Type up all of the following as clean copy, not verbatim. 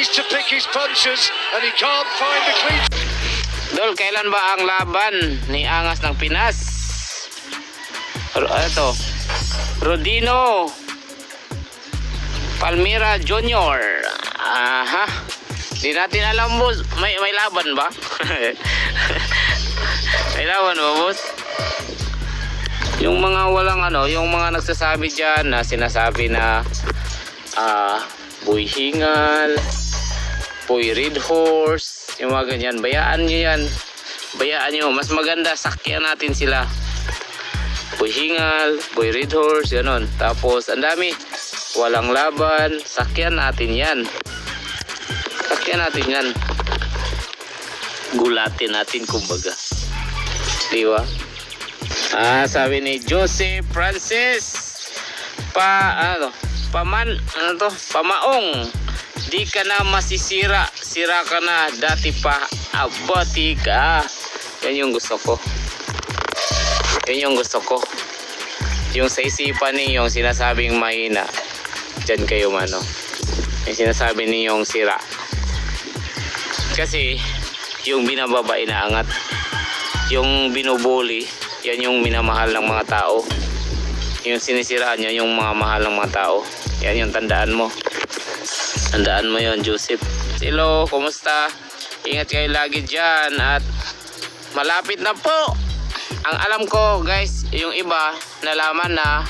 needs to pick his punches and he can't find the clean. Dol, kailan ba ang laban ni Angas ng Pinas? Ito, Rodino Palmira Jr. Aha. Di natin alam, boss. May laban ba? May laban ba, boss? Yung mga walang yung mga nagsasabi dyan na sinasabi na Boy Hingal, Boy Red Horse, yung mga ganyan, bayaan nyo yan. Bayaan nyo, mas maganda sakyan natin sila. Boy Hingal, Boy Red Horse, ganon. Tapos ang dami, walang laban, sakyan natin yan. Sakyan natin yan. Gulatin natin, kumbaga. Diba? Sabi ni Joseph Francis Pamaong, di ka na masisira, sira ka na, dati pa abati ka. Yan yung gusto ko. Yan yung gusto ko. Yung sa isipan ninyong sinasabing mahina, dyan kayo mano. Yung sinasabi ninyong sira. Kasi yung binababa inaangat, yung binubuli, yan yung minamahal ng mga tao. Yung sinisiraan nyo, yung mga mahal ng mga tao. Yan yung tandaan mo. Tandaan mo yon, Joseph. Hello, kumusta? Ingat kayo lagi dyan. At malapit na po. Ang alam ko, guys, yung iba nalaman na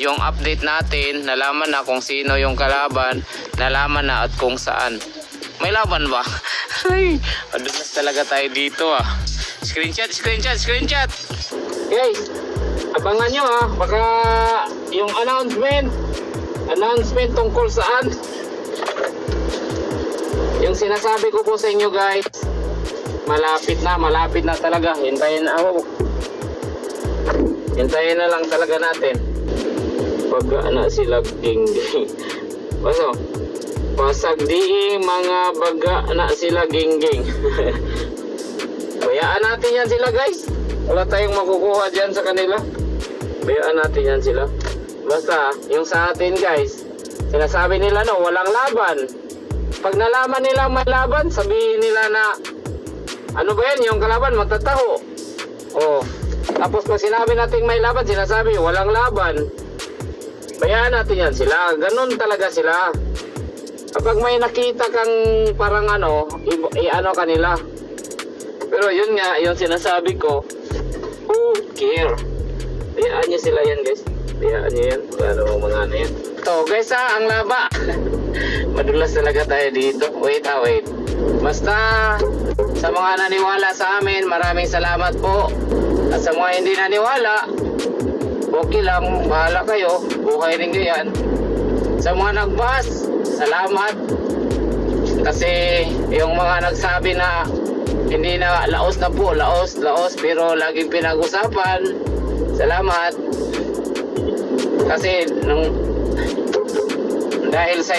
yung update natin, nalaman na kung sino yung kalaban, nalaman na at kung saan. May laban ba? Ay, adulas talaga tayo dito Screenshot. Guys, abangan nyo baka yung announcement tungkol saan. Yung sinasabi ko po sa inyo, guys, malapit na talaga. Hintayin na lang talaga natin. Baga na sila gingging. Pasag di mga baga na sila gingging. Bayaan natin yan sila, guys. Wala tayong makukuha dyan sa kanila. Bayaan natin yan sila. Basta yung sa atin, guys, sinasabi nila walang laban. Pag nalaman nila may laban, sabihin nila na ano ba yan, yung kalaban magtataho. Tapos pag sinabi natin may laban, sinasabi walang laban. Bayaan natin yan sila. Ganun talaga sila. Kapag may nakita kang parang kanila. Pero yun nga, yung sinasabi ko, who care? Bayaan nyo sila yan, guys. Bayaan nyo yan. Mga yan. Ito, guys, ang laba. Madulas talaga tayo dito. Wait. Basta, sa mga naniwala sa amin, maraming salamat po. At sa mga hindi naniwala, okay lang, bahala kayo. Buhay rin kayo yan. Sa mga nagbas, salamat. Kasi yung mga nagsabi na hindi na laos na po, laos, pero laging pinag-usapan, salamat. Kasi dahil sa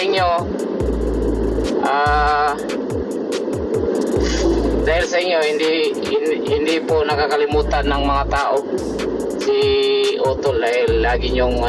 inyo, hindi po nakakalimutan ng mga tao si Otol, dahil lagi nyong